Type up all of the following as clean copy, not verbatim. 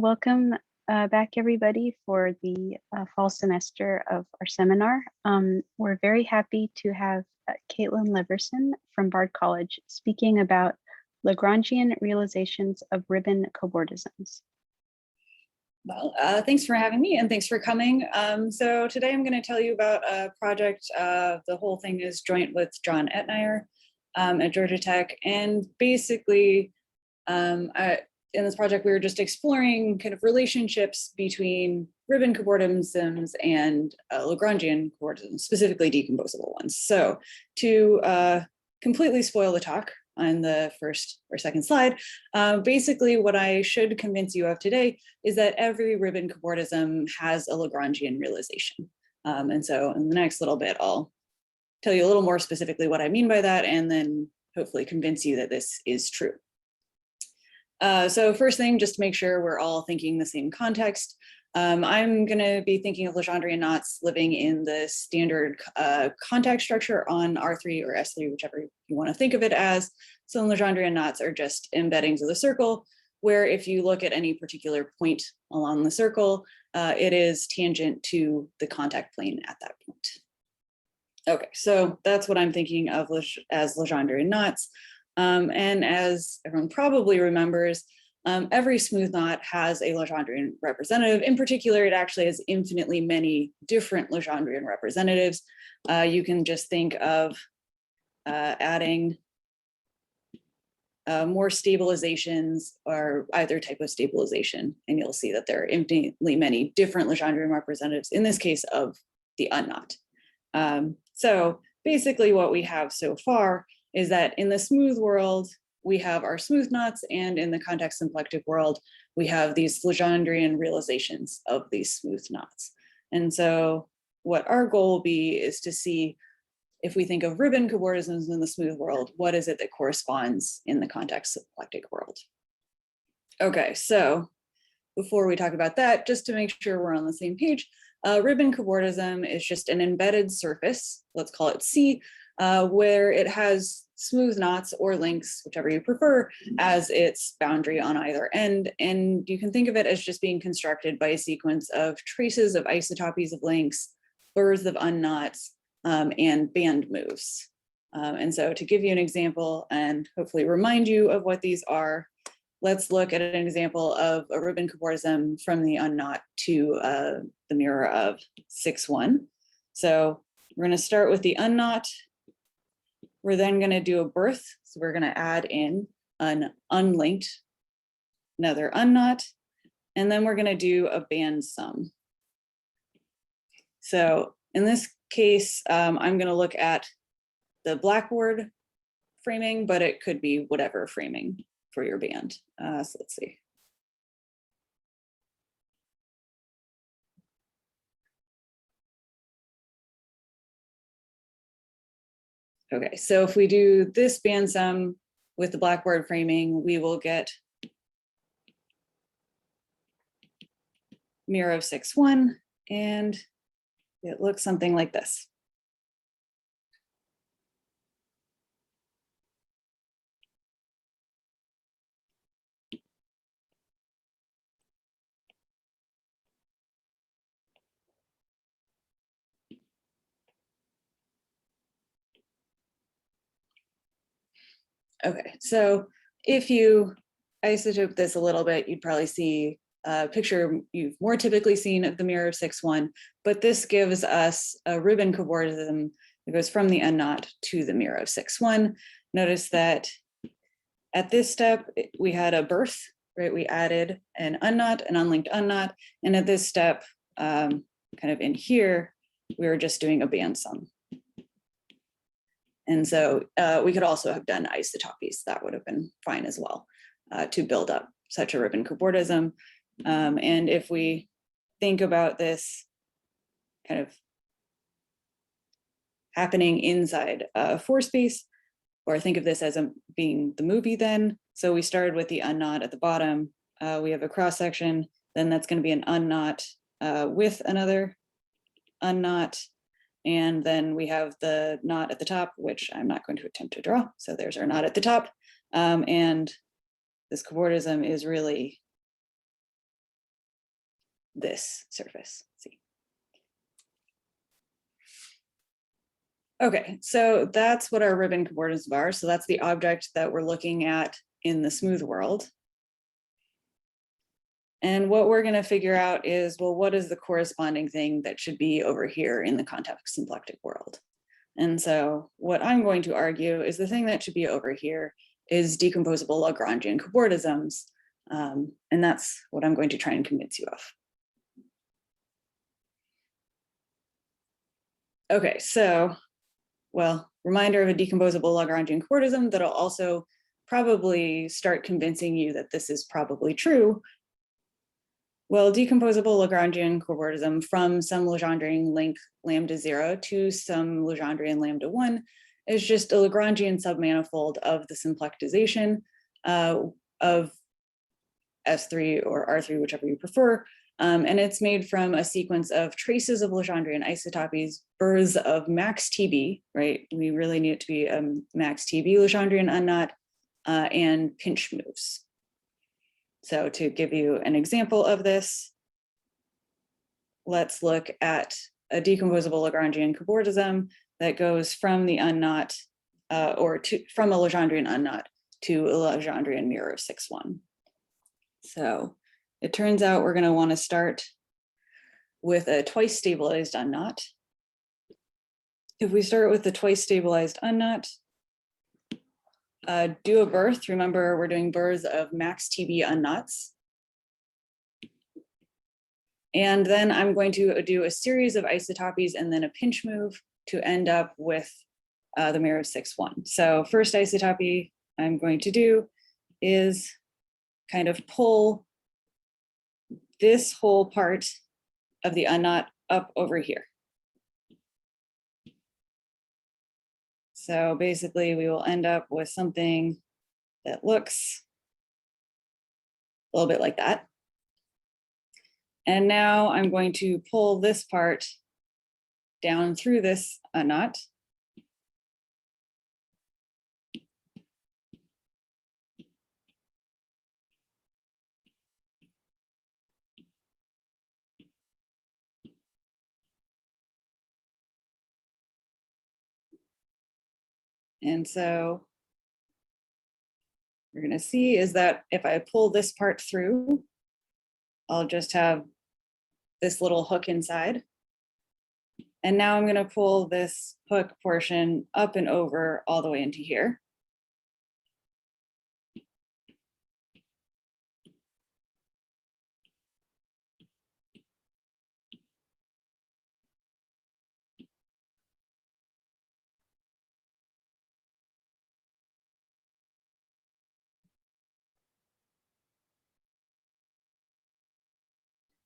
Welcome back, everybody, for the fall semester of our seminar. We're very happy to have Caitlin Leverson from Bard College speaking about Lagrangian realizations of ribbon cobordisms. Well, thanks for having me and thanks for coming. So today I'm going to tell you about a project. The whole thing is joint with John Etnyre at Georgia Tech. And basically, in this project, we were just exploring kind of relationships between ribbon cobordisms and Lagrangian cobordisms, specifically decomposable ones. So to completely spoil the talk on the first or second slide, basically what I should convince you of today is that every ribbon cobordism has a Lagrangian realization. And so in the next little bit, I'll tell you a little more specifically what I mean by that, and then hopefully convince you that this is true. So first thing, just to make sure we're all thinking the same context, I'm going to be thinking of Legendrian knots living in the standard contact structure on R3 or S3, whichever you want to think of it as. So Legendrian knots are just embeddings of the circle, where if you look at any particular point along the circle, it is tangent to the contact plane at that point. Okay, so that's what I'm thinking of as Legendrian knots. And as everyone probably remembers, every smooth knot has a Legendrian representative. In particular, it actually has infinitely many different Legendrian representatives. You can just think of adding more stabilizations or either type of stabilization, and you'll see that there are infinitely many different Legendrian representatives, in this case of the unknot. So basically what we have so far is that in the smooth world, we have our smooth knots, and in the contact symplectic world, we have these Legendrian realizations of these smooth knots. And so what our goal will be is to see, if we think of ribbon cobordisms in the smooth world, what is it that corresponds in the contact symplectic world? Okay, so before we talk about that, just to make sure we're on the same page, ribbon cobordism is just an embedded surface, let's call it C, where it has smooth knots or links, whichever you prefer, as its boundary on either end. And you can think of it as just being constructed by a sequence of traces of isotopies of links, births of unknots, and band moves. And so to give you an example and hopefully remind you of what these are, let's look at an example of a ribbon cobordism from the unknot to the mirror of 6-1. So we're going to start with the unknot. We're then going to do a birth. So we're going to add in an unlinked, another unknot, and then we're going to do a band sum. So in this case, I'm going to look at the blackboard framing, but it could be whatever framing for your band. So let's see. Okay, so if we do this band sum with the blackboard framing, we will get mirror of 6-1, and it looks something like this. Okay, so if you isotope this a little bit, you'd probably see a picture you've more typically seen of the mirror of 6-1, but this gives us a ribbon cobordism that goes from the unknot to the mirror of 6-1. Notice that at this step, we had a birth, right? We added an unknot, an unlinked unknot, and at this step, kind of in here, we were just doing a band sum. And so we could also have done isotopies. That would have been fine as well to build up such a ribbon cobordism. And if we think about this kind of happening inside a 4 space, or think of this as being the movie then. So we started with the unknot at the bottom. We have a cross section, then that's going to be an unknot with another unknot. And then we have the knot at the top, which I'm not going to attempt to draw. So there's our knot at the top. And this cobordism is really this surface. Let's see. Okay, so that's what our ribbon cobordisms are. So that's the object that we're looking at in the smooth world. And what we're going to figure out is, well, what is the corresponding thing that should be over here in the context symplectic world? And so what I'm going to argue is the thing that should be over here is decomposable Lagrangian cobordisms. And that's what I'm going to try and convince you of. Okay, so, well, reminder of a decomposable Lagrangian cobordism that'll also probably start convincing you that this is probably true. Well, decomposable Lagrangian cobordism from some Legendrian length lambda 0 to some Legendrian lambda 1 is just a Lagrangian submanifold of the symplectization of S3 or R3, whichever you prefer. And it's made from a sequence of traces of Legendrian isotopies, births of max TB, right? We really need it to be a max TB Legendrian unknot, and pinch moves. So to give you an example of this, let's look at a decomposable Lagrangian cobordism that goes from the unknot from a Legendrian unknot to a Legendrian mirror of 6-1. So it turns out we're going to want to start with a twice stabilized unknot. If we start with the twice stabilized unknot, do a birth. Remember, we're doing births of max TB unknots. And then I'm going to do a series of isotopies and then a pinch move to end up with the mirror of 6-1. So first isotopy I'm going to do is kind of pull this whole part of the unknot up over here. So basically we will end up with something that looks a little bit like that. And now I'm going to pull this part down through this unknot. And so we're going to see is that if I pull this part through, I'll just have this little hook inside. And now I'm going to pull this hook portion up and over all the way into here.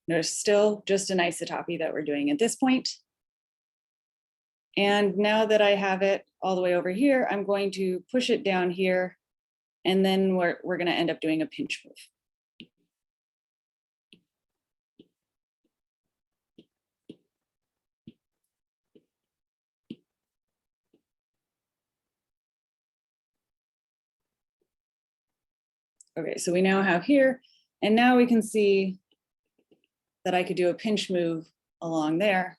There's still just an isotopy that we're doing at this point. And now that I have it all the way over here, I'm going to push it down here, and then we're going to end up doing a pinch move. Okay, so we now have here, and now we can see that I could do a pinch move along there.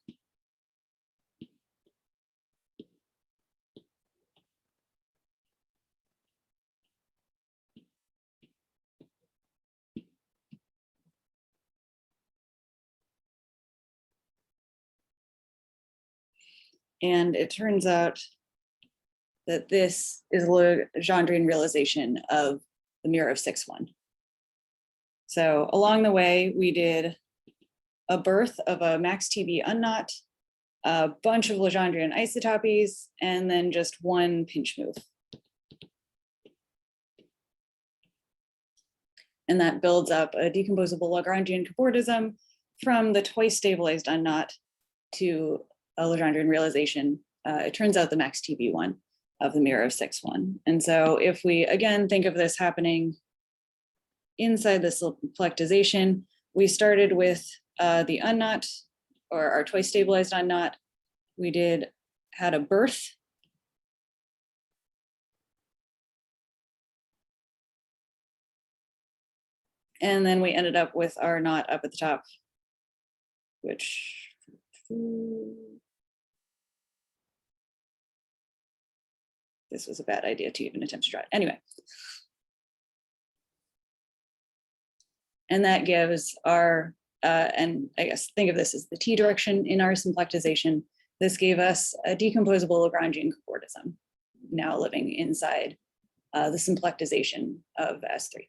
And it turns out that this is a Legendrian realization of the mirror of 6-1. So along the way, we did a birth of a max TB unknot, a bunch of Legendrian isotopies, and then just one pinch move. And that builds up a decomposable Lagrangian cobordism from the twice stabilized unknot to a Legendrian realization. It turns out the max TB one of the mirror of 6-1. And so if we again think of this happening inside the symplectization, we started with the unknot, or our twice stabilized unknot. We had a birth. And then we ended up with our knot up at the top which this was a bad idea to even attempt to draw it. Anyway. And that gives our, and I guess think of this as the T direction in our symplectization. This gave us a decomposable Lagrangian Cobordism, now living inside the symplectization of S3.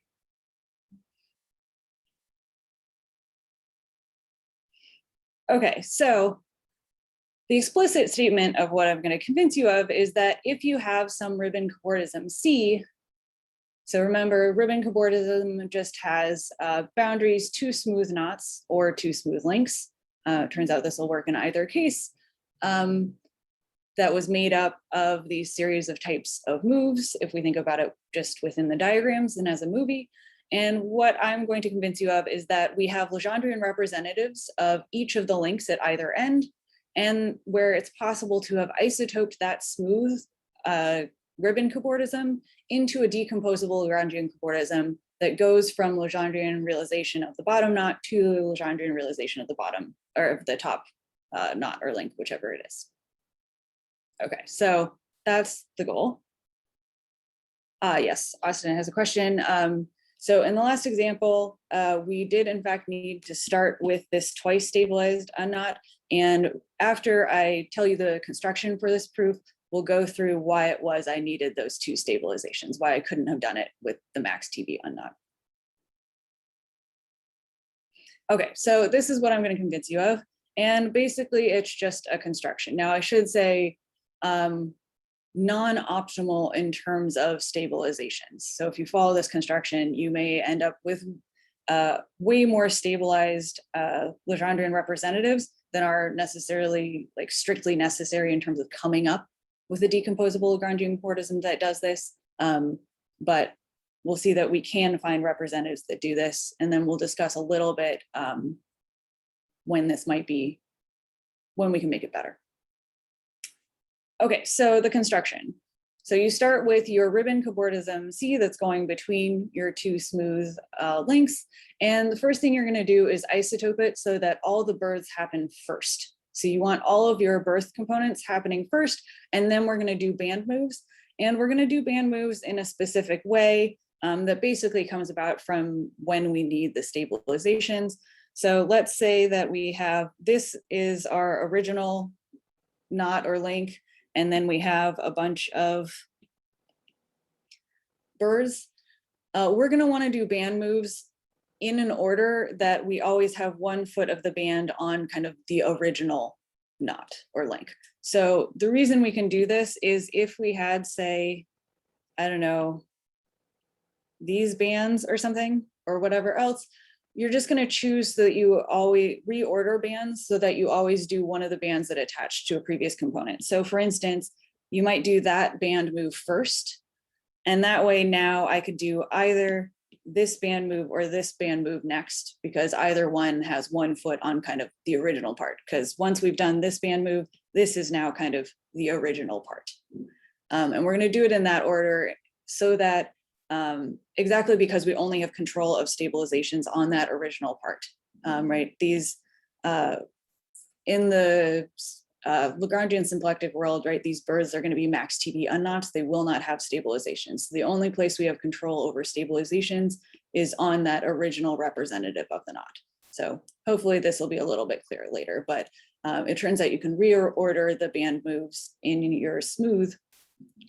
Okay, so the explicit statement of what I'm going to convince you of is that if you have some ribbon cobordism C, so remember, ribbon cobordism just has boundaries, 2 smooth knots or 2 smooth links. Turns out this will work in either case. That was made up of these series of types of moves, if we think about it just within the diagrams and as a movie. And what I'm going to convince you of is that we have Legendrian representatives of each of the links at either end, and where it's possible to have isotoped that smooth ribbon cobordism into a decomposable Lagrangian cobordism that goes from Legendrian realization of the bottom knot to Legendrian realization of the bottom, or of the top knot or link, whichever it is. Okay, so that's the goal. Yes, Austin has a question. So in the last example, we did in fact need to start with this twice stabilized unknot. And after I tell you the construction for this proof, we'll go through why it was I needed those 2 stabilizations, why I couldn't have done it with the max TB unknot. Okay, so this is what I'm going to convince you of. And basically it's just a construction. Now I should say non-optimal in terms of stabilizations. So if you follow this construction, you may end up with way more stabilized Legendrian representatives than are necessarily like strictly necessary in terms of coming up with a decomposable Lagrangian cobordism that does this. But we'll see that we can find representatives that do this. And then we'll discuss a little bit when this might be, when we can make it better. Okay, so the construction. So you start with your ribbon cobordism C that's going between your 2 smooth links. And the first thing you're going to do is isotope it so that all the births happen first. So you want all of your birth components happening first, and then we're going to do band moves. And we're going to do band moves in a specific way that basically comes about from when we need the stabilizations. So let's say that we have, this is our original knot or link, and then we have a bunch of births. We're going to want to do band moves in an order that we always have 1 foot of the band on kind of the original knot or link. So the reason we can do this is if we had, say, I don't know, these bands or something or whatever else, you're just going to choose so that you always reorder bands so that you always do one of the bands that attach to a previous component. So for instance, you might do that band move first. And that way now I could do either this band move or this band move next, because either one has 1 foot on kind of the original part. Because once we've done this band move, this is now kind of the original part. And we're going to do it in that order so that exactly because we only have control of stabilizations on that original part, right? These in the Lagrangian symplectic world, right? These births are going to be max TB unknots. They will not have stabilizations. The only place we have control over stabilizations is on that original representative of the knot. So hopefully this will be a little bit clearer later, but it turns out you can reorder the band moves in your smooth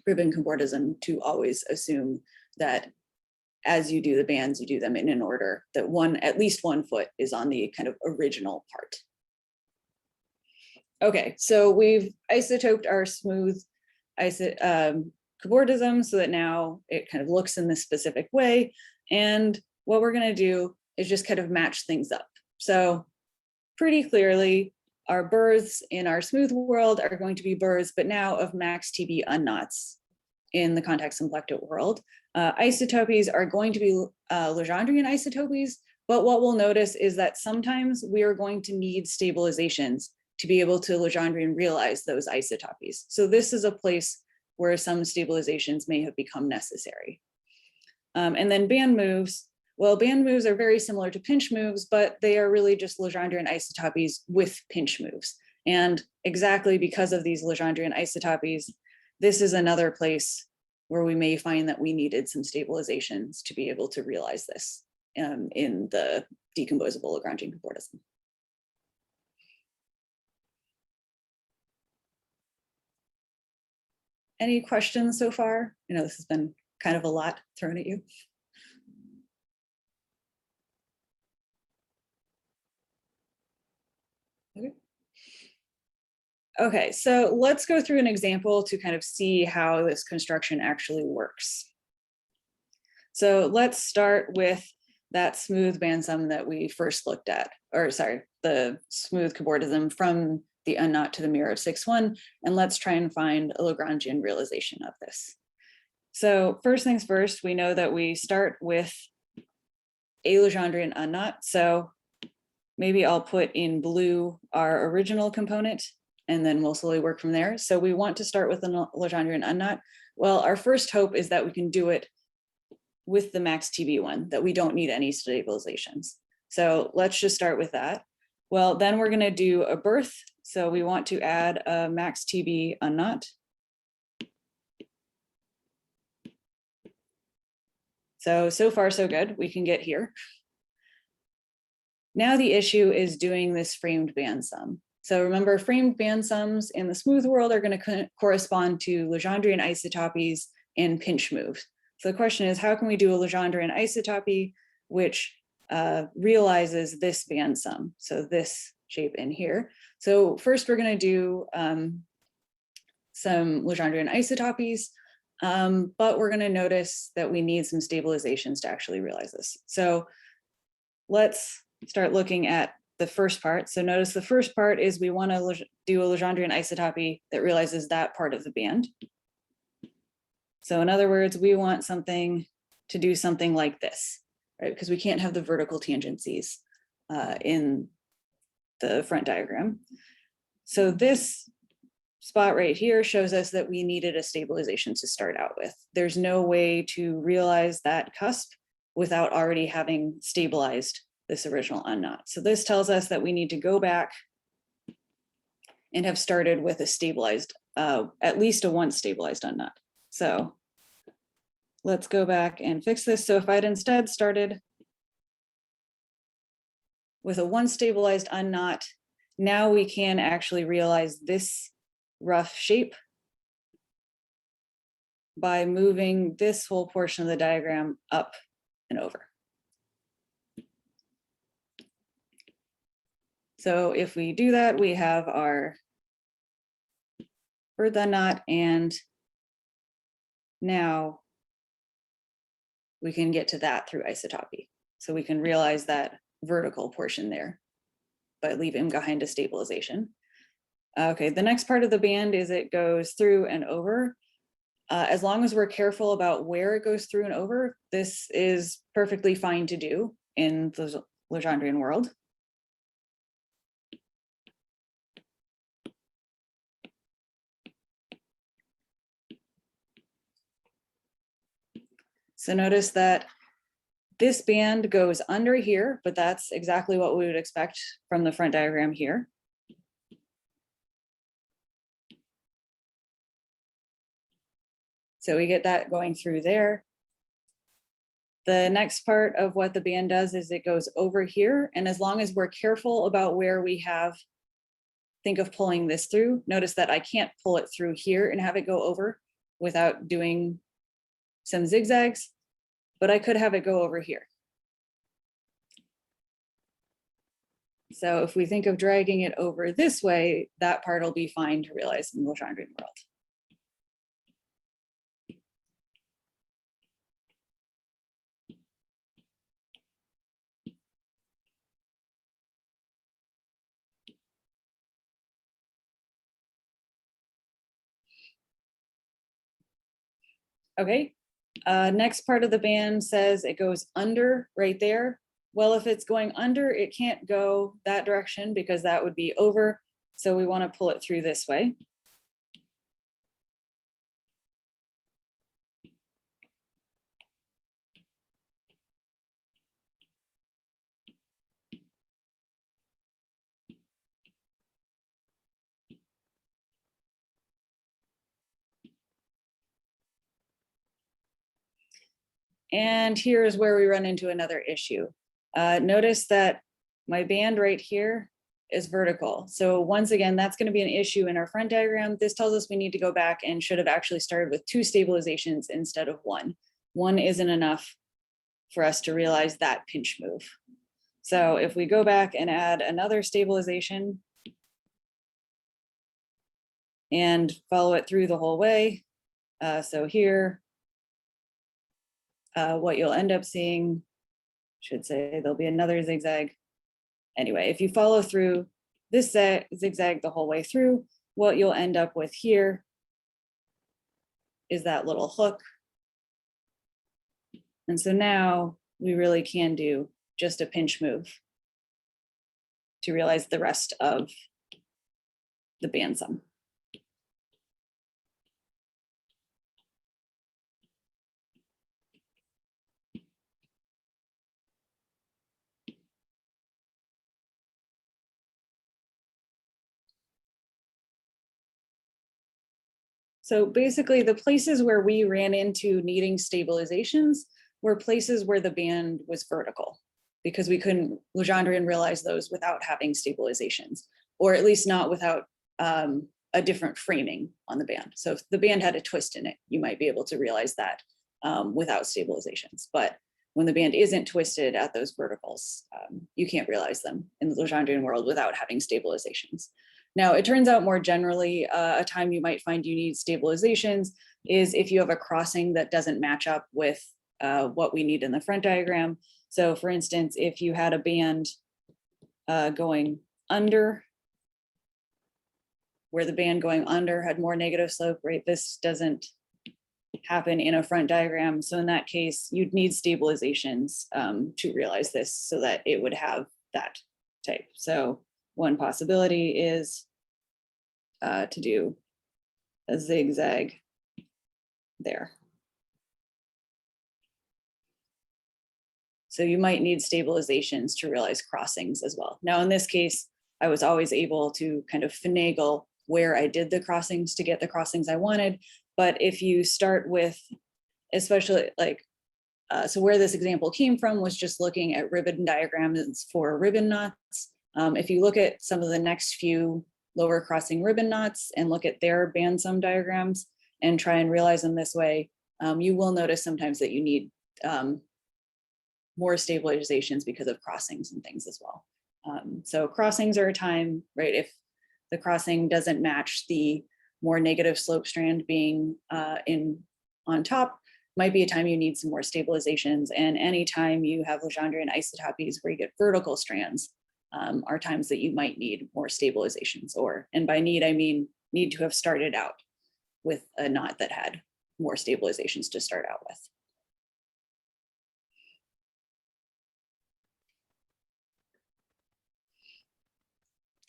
ribbon cobordism to always assume that as you do the bands, you do them in an order that at least 1 foot is on the kind of original part. Okay, so we've isotoped our smooth cobordism so that now it kind of looks in this specific way. And what we're going to do is just kind of match things up. So pretty clearly, our births in our smooth world are going to be births, but now of max TB unknots in the contact symplectic world. Isotopies are going to be Legendrian isotopies, but what we'll notice is that sometimes we are going to need stabilizations to be able to Legendrian realize those isotopies. So this is a place where some stabilizations may have become necessary. And then band moves Well, band moves are very similar to pinch moves, but they are really just Legendrian isotopies with pinch moves. And exactly because of these Legendrian isotopies, this is another place where we may find that we needed some stabilizations to be able to realize this in the decomposable Lagrangian Cobordism. Any questions so far? I know this has been kind of a lot thrown at you. Okay, so let's go through an example to kind of see how this construction actually works. So let's start with that smooth band sum that we first looked at, or sorry, the smooth Cobordism from the unknot to the mirror of 6-1, and let's try and find a Lagrangian realization of this. So first things first, we know that we start with a Legendrian unknot. So maybe I'll put in blue our original component, and then we'll slowly work from there. So we want to start with a Legendrian unknot. Well, our first hope is that we can do it with the max TB one, that we don't need any stabilizations. So let's just start with that. Well, then we're going to do a birth. So we want to add a max TB unknot. So far so good. We can get here. Now the issue is doing this framed band sum. So remember, framed band sums in the smooth world are going to correspond to Legendrian isotopies and pinch moves. So the question is, how can we do a Legendrian isotopy which realizes this band sum? So this shape in here. So first we're going to do some Legendrian isotopies, but we're going to notice that we need some stabilizations to actually realize this. So let's start looking at the first part. So notice the first part is we want to do a Legendrian isotopy that realizes that part of the band. So in other words, we want something to do something like this, right? Because we can't have the vertical tangencies in the front diagram. So this spot right here shows us that we needed a stabilization to start out with. There's no way to realize that cusp without already having stabilized this original unknot. So this tells us that we need to go back and have started with a stabilized, at least a once stabilized unknot. So let's go back and fix this. So if I'd instead started with a once stabilized unknot, now we can actually realize this rough shape by moving this whole portion of the diagram up and over. So if we do that, we have our birth unknot, and now we can get to that through isotopy. So we can realize that vertical portion there by leaving behind a stabilization. Okay, the next part of the band is it goes through and over. As long as we're careful about where it goes through and over, this is perfectly fine to do in the Legendrian world. So notice that this band goes under here, but that's exactly what we would expect from the front diagram here. So we get that going through there. The next part of what the band does is it goes over here. And as long as we're careful about where we have, think of pulling this through, notice that I can't pull it through here and have it go over without doing some zigzags, but I could have it go over here. So if we think of dragging it over this way, that part will be fine to realize in the Legendrian world. Okay, next part of the band says it goes under right there. Well, if it's going under, it can't go that direction because that would be over. So we want to pull it through this way. And here's where we run into another issue. Notice that my band right here is vertical. So once again, that's going to be an issue in our front diagram. This tells us we need to go back and should have actually started with 2 stabilizations instead of 1. 1 isn't enough for us to realize that pinch move. So if we go back and add another stabilization and follow it through the whole way. So here, what you'll end up seeing, should say there'll be another zigzag. Anyway, if you follow through this zigzag the whole way through, what you'll end up with here is that little hook. And so now we really can do just a pinch move to realize the rest of the band sum. So basically the places where we ran into needing stabilizations were places where the band was vertical, because we couldn't Legendrian realize those without having stabilizations, or at least not without a different framing on the band. So if the band had a twist in it, you might be able to realize that without stabilizations. But when the band isn't twisted at those verticals, you can't realize them in the Legendrian world without having stabilizations. Now, it turns out more generally, a time you might find you need stabilizations is if you have a crossing that doesn't match up with what we need in the front diagram. So for instance, if you had a band going under, where the band going under had more negative slope, right? This doesn't happen in a front diagram. So in that case, you'd need stabilizations to realize this so that it would have that type. So one possibility is to do a zigzag there. So you might need stabilizations to realize crossings as well. Now in this case, I was always able to kind of finagle where I did the crossings to get the crossings I wanted. But if you start with, especially like, so where this example came from was just looking at ribbon diagrams for ribbon knots. If you look at some of the next few lower crossing ribbon knots and look at their band sum diagrams and try and realize them this way, you will notice sometimes that you need more stabilizations because of crossings and things as well. So crossings are a time, right? If the crossing doesn't match the more negative slope strand being on top, might be a time you need some more stabilizations. And anytime you have Legendrian isotopies where you get vertical strands are times that you might need more stabilizations, and by need, I mean need to have started out with a knot that had more stabilizations to start out with.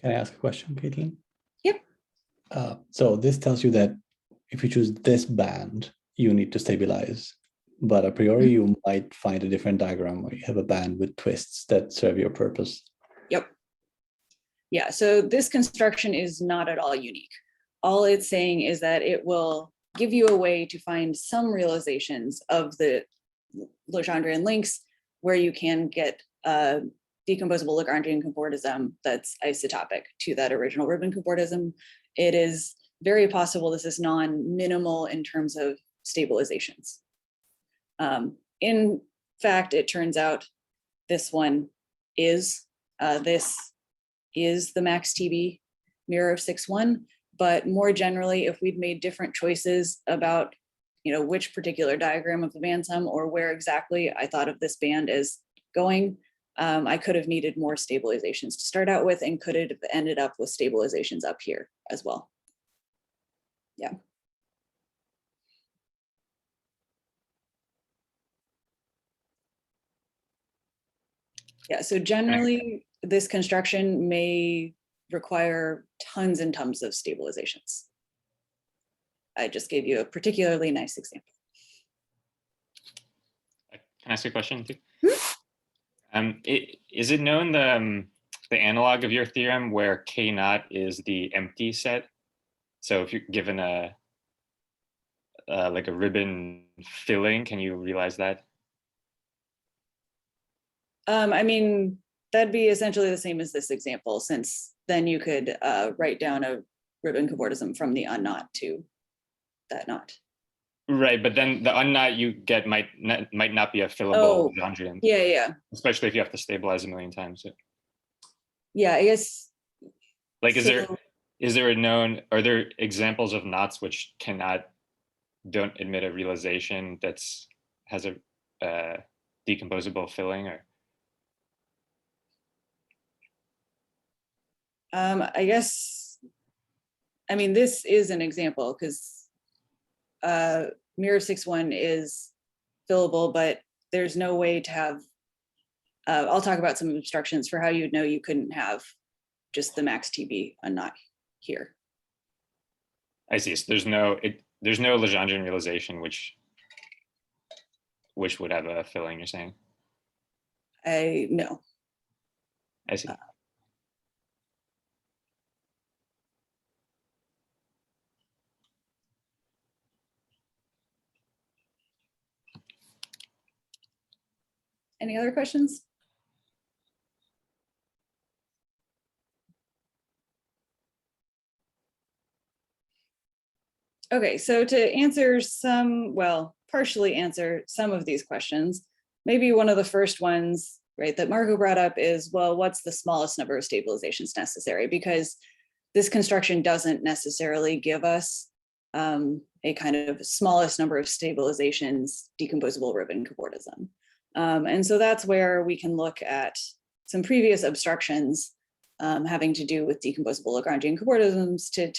Can I ask a question, Caitlin? Yep. So this tells you that if you choose this band, you need to stabilize. But a priori, you might find a different diagram where you have a band with twists that serve your purpose. Yep. Yeah, so this construction is not at all unique. All it's saying is that it will give you a way to find some realizations of the Legendrian links where you can get decomposable Lagrangian Cobordism that's isotopic to that original ribbon Cobordism. It is very possible this is non-minimal in terms of stabilizations. In fact, it turns out this one is, this is the max TB mirror of 6.1, but more generally, if we'd made different choices about which particular diagram of the band sum or where exactly I thought of this band as going, I could have needed more stabilizations to start out with and could have ended up with stabilizations up here as well. Yeah. Yeah, so generally this construction may require tons and tons of stabilizations. I just gave you a particularly nice example. Can I ask a question too? Is it known the analog of your theorem where K naught is the empty set? So if you're given a like a ribbon filling, can you realize that? I mean, that'd be essentially the same as this example, since then you could write down a ribbon cobordism from the unknot to that knot. Right, but then the unknot you get might not be a fillable Oh, Lagrangian, yeah. especially if you have to stabilize a million times. Yeah, I guess. Like, So- are there examples of knots which don't admit a realization has a decomposable filling? Or I guess, I mean, this is an example because mirror 6-1 is fillable, but there's no way to have, I'll talk about some obstructions for how you'd know you couldn't have just the max TB unknot here. I see. So there's no Lagrangian realization which would have a filling, you're saying? No. I see. Any other questions? Okay, so to answer partially answer some of these questions, maybe one of the first ones, right, that Marco brought up is, well, what's the smallest number of stabilizations necessary? Because this construction doesn't necessarily give us a kind of smallest number of stabilizations decomposable ribbon cobordism. And so that's where we can look at some previous obstructions having to do with decomposable Lagrangian cobordisms to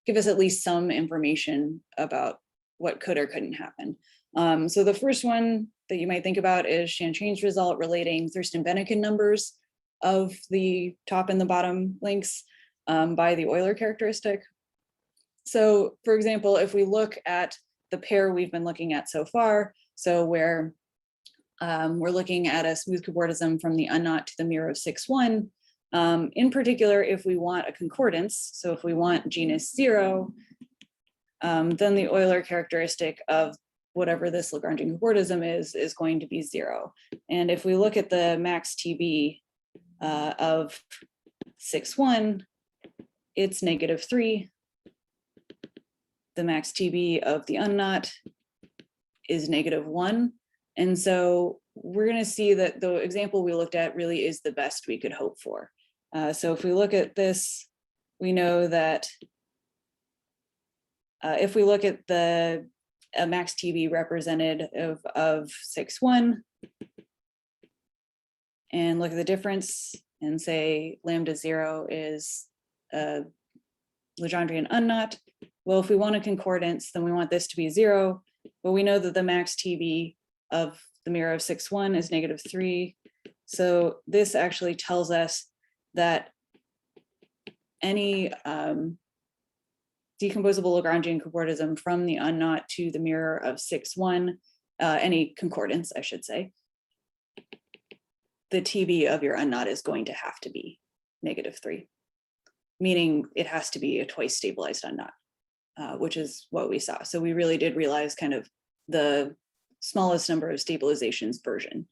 give us at least some information about what could or couldn't happen. So the first one that you might think about is Chantrain's result relating Thurston-Bennikin numbers of the top and the bottom links by the Euler characteristic. So for example, if we look at the pair we've been looking at so far, so where we're looking at a smooth cobordism from the unknot to the mirror of 6-1, in particular, if we want a concordance, so if we want genus 0, then the Euler characteristic of whatever this Lagrangian cobordism is going to be 0. And if we look at the max TB of 6-1, it's -3. The max TB of the unknot is -1. And so we're going to see that the example we looked at really is the best we could hope for. So if we look at this, we know that if we look at the max TB representative of 6-1 and look at the difference and say lambda 0 is a Legendrian unknot, well, if we want a concordance, then we want this to be 0, but we know that the max TB of the mirror of 6-1 is -3. So this actually tells us that any decomposable Lagrangian cobordism from the unknot to the mirror of 6-1, any concordance, I should say, the TB of your unknot is going to have to be -3, meaning it has to be a twice stabilized unknot, which is what we saw. So we really did realize kind of the smallest number of stabilizations version,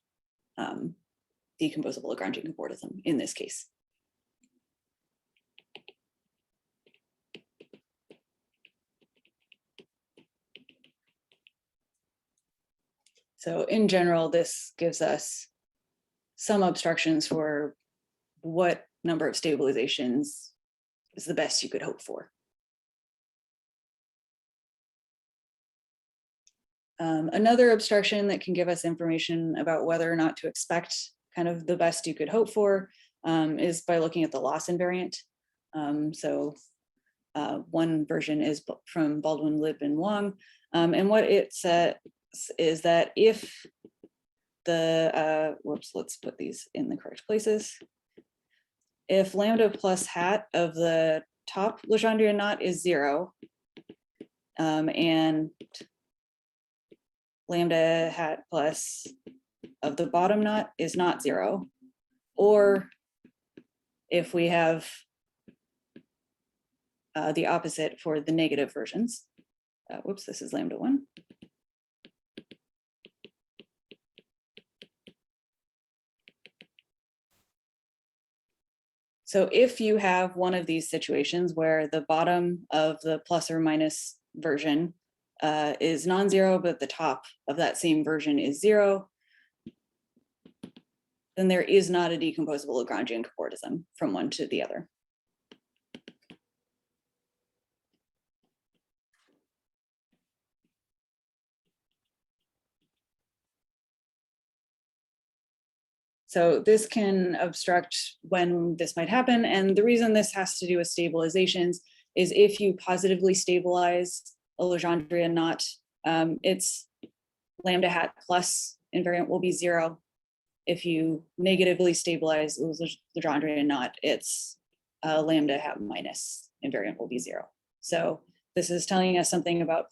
decomposable Lagrangian cobordism in this case. So in general, this gives us some obstructions for what number of stabilizations is the best you could hope for. Another obstruction that can give us information about whether or not to expect kind of the best you could hope for is by looking at the Lawson variant. One version is from Baldwin, Lib, and Wong. And what it says is that if the, let's put these in the correct places. If lambda plus hat of the top Legendrian knot is 0, and lambda hat plus of the bottom knot is not 0, or if we have the opposite for the negative versions. This is lambda 1. So if you have one of these situations where the bottom of the plus or minus version is non-zero, but the top of that same version is 0, then there is not a decomposable Lagrangian cobordism from one to the other. So this can obstruct when this might happen. And the reason this has to do with stabilizations is if you positively stabilize a Legendrian knot, its lambda hat plus invariant will be 0. If you negatively stabilize the Legendrian knot, its lambda hat minus invariant will be 0. So this is telling us something about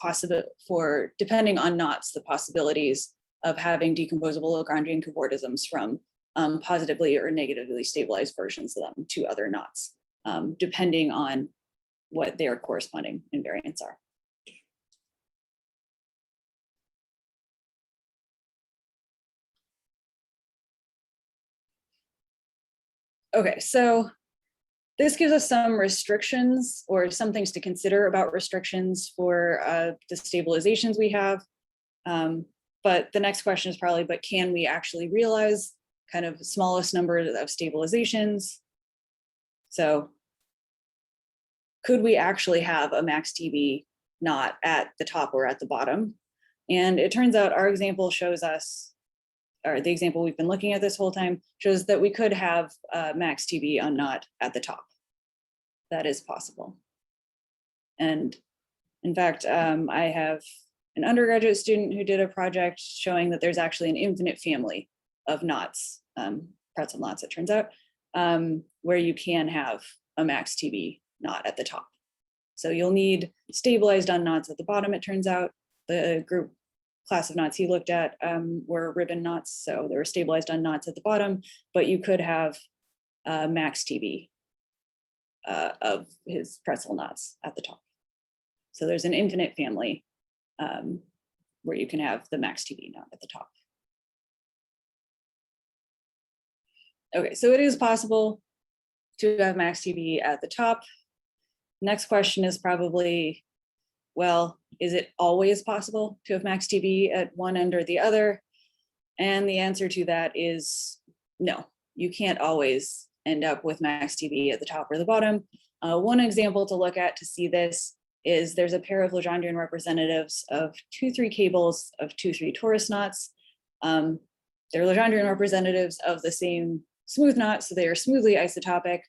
depending on knots, the possibilities of having decomposable Lagrangian cobordisms from positively or negatively stabilized versions of them to other knots, depending on what their corresponding invariants are. Okay, so this gives us some restrictions or some things to consider about restrictions for the stabilizations we have. But the next question is probably, but can we actually realize kind of smallest number of stabilizations? So could we actually have a max TB knot at the top or at the bottom? And it turns out our example shows us, or the example we've been looking at this whole time, shows that we could have max TB unknot at the top. That is possible. And in fact, I have an undergraduate student who did a project showing that there's actually an infinite family of knots, pretzel knots, it turns out, where you can have a max TB knot at the top. So you'll need stabilized unknots at the bottom, it turns out. The class of knots he looked at were ribbon knots, so there were stabilized unknots at the bottom, but you could have max TB of his pretzel knots at the top. So there's an infinite family where you can have the max TB knot at the top. Okay, so it is possible to have max TB at the top. Next question is probably, well, is it always possible to have max TB at one end or the other? And the answer to that is no, you can't always end up with max TB at the top or the bottom. One example to look at to see this is there's a pair of Legendrian representatives of 2,3 cables of 2,3 torus knots. They're Legendrian representatives of the same smooth knot, so they are smoothly isotopic.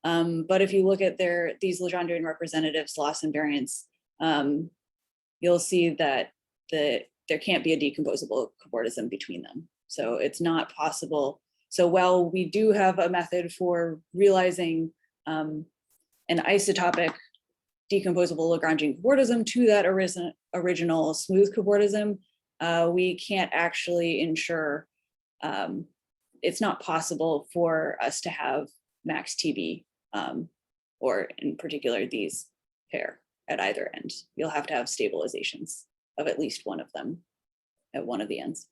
But if you look at these Legendrian representatives, Lawson Variants, you'll see that there can't be a decomposable cobordism between them. So it's not possible. So while we do have a method for realizing an isotopic decomposable Lagrangian cobordism to that original smooth cobordism, we can't actually ensure, it's not possible for us to have max TB, or in particular these pair at either end. You'll have to have stabilizations of at least one of them at one of the ends.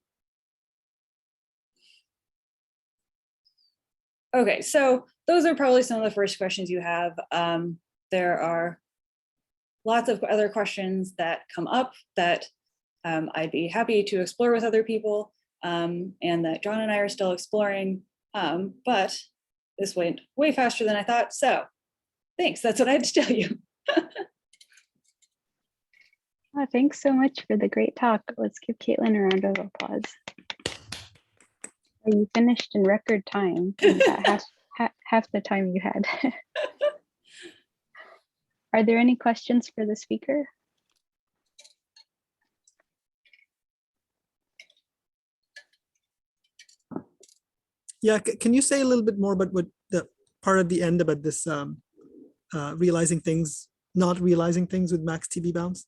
Okay, so those are probably some of the first questions you have. There are lots of other questions that come up that I'd be happy to explore with other people, and that John and I are still exploring, but this went way faster than I thought. So thanks, that's what I had to tell you. Thanks so much for the great talk. Let's give Caitlin a round of applause. You finished in record time, in about half the time you had. Are there any questions for the speaker? Yeah, can you say a little bit more about what the part at the end about this realizing things, not realizing things with max TB bounds?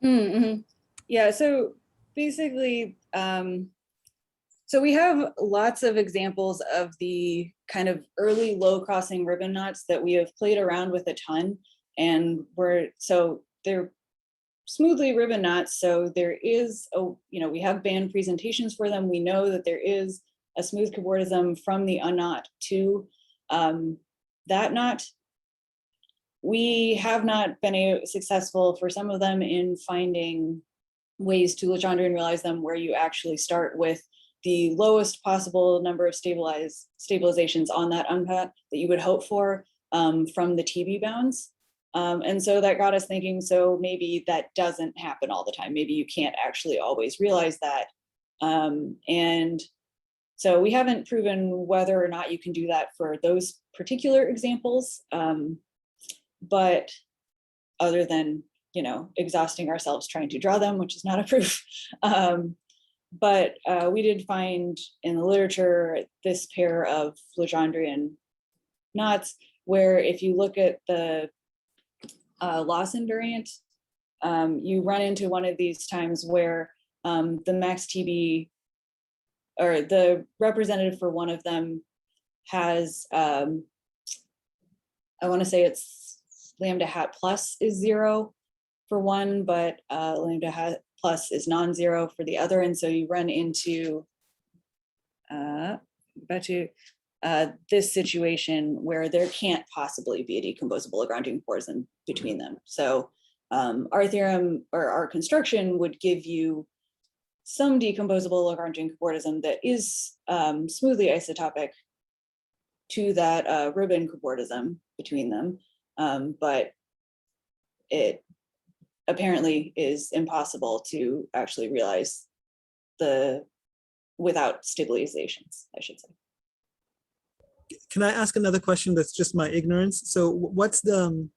Mm-hmm. Yeah, so basically, so we have lots of examples of the kind of early low crossing ribbon knots that we have played around with a ton, and they're smoothly ribbon knots. So there is we have band presentations for them. We know that there is a smooth cobordism from the unknot to that knot. We have not been successful for some of them in finding ways to Legendrian realize them where you actually start with the lowest possible number of stabilizations on that unknot that you would hope for from the TB bounds. And so that got us thinking, so maybe that doesn't happen all the time. Maybe you can't actually always realize that. And so we haven't proven whether or not you can do that for those particular examples. But other than, you know, exhausting ourselves trying to draw them, which is not a proof. But we did find in the literature this pair of Legendrian knots, where if you look at the Lawson variant, you run into one of these times where the max TB, or the representative for one of them has, I want to say it's lambda hat plus is 0 for one, but lambda hat plus is non-zero for the other. And so you run into this situation where there can't possibly be a decomposable Lagrangian Cobordism between them. So our theorem, or our construction, would give you some decomposable Lagrangian Cobordism that is smoothly isotopic to that ribbon Cobordism between them. But it apparently is impossible to actually realize without stabilizations, I should say. Can I ask another question that's just my ignorance? So what's the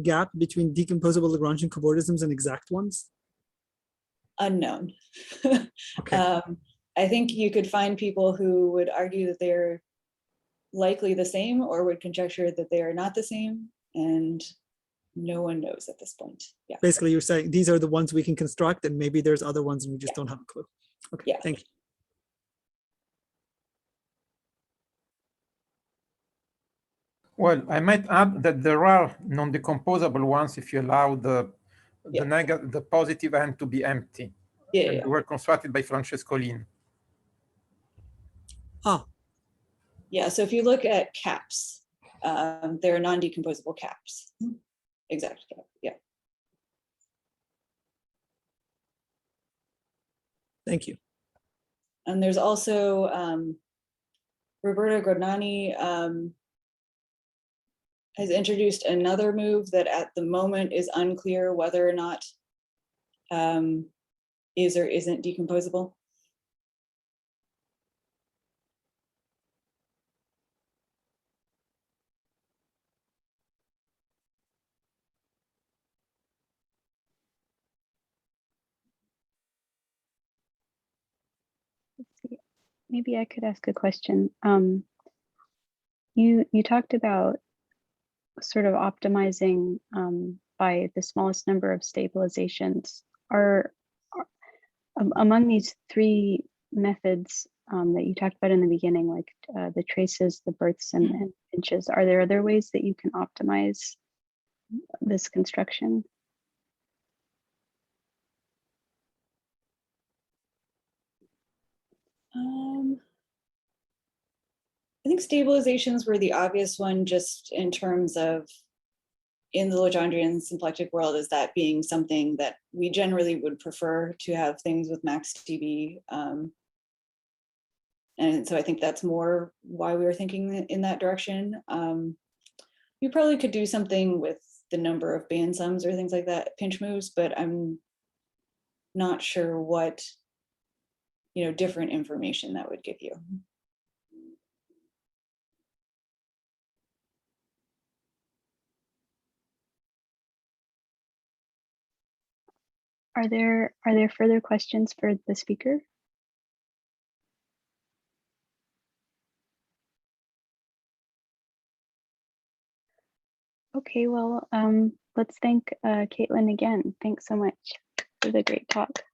gap between decomposable Lagrangian Cobordisms and exact ones? Unknown. Okay. I think you could find people who would argue that they're likely the same, or would conjecture that they are not the same, and no one knows at this point. Yeah. Basically, you're saying these are the ones we can construct, and maybe there's other ones and we just don't have a clue. Okay, Yeah. thank you. Well, I might add that there are non-decomposable ones if you allow the positive end to be empty. Yeah. And they were constructed by Francesco Lin. Ah. Yeah, so if you look at caps, they're non-decomposable caps. Exact cap, yeah. Thank you. And there's also Roberto Grodnani has introduced another move that at the moment is unclear whether or not is or isn't decomposable. Maybe I could ask a question. You talked about sort of optimizing by the smallest number of stabilizations. Are among these three methods that you talked about in the beginning, like the traces, the births, and pinches, are there other ways that you can optimize this construction? I think stabilizations were the obvious one, just in terms of, in the Legendrian symplectic world, is that being something that we generally would prefer to have things with max TB. And so I think that's more why we were thinking in that direction. You probably could do something with the number of band sums or things like that, pinch moves, but I'm not sure what, different information that would give you. Are there further questions for the speaker? Okay, well, let's thank Caitlin again. Thanks so much for the great talk.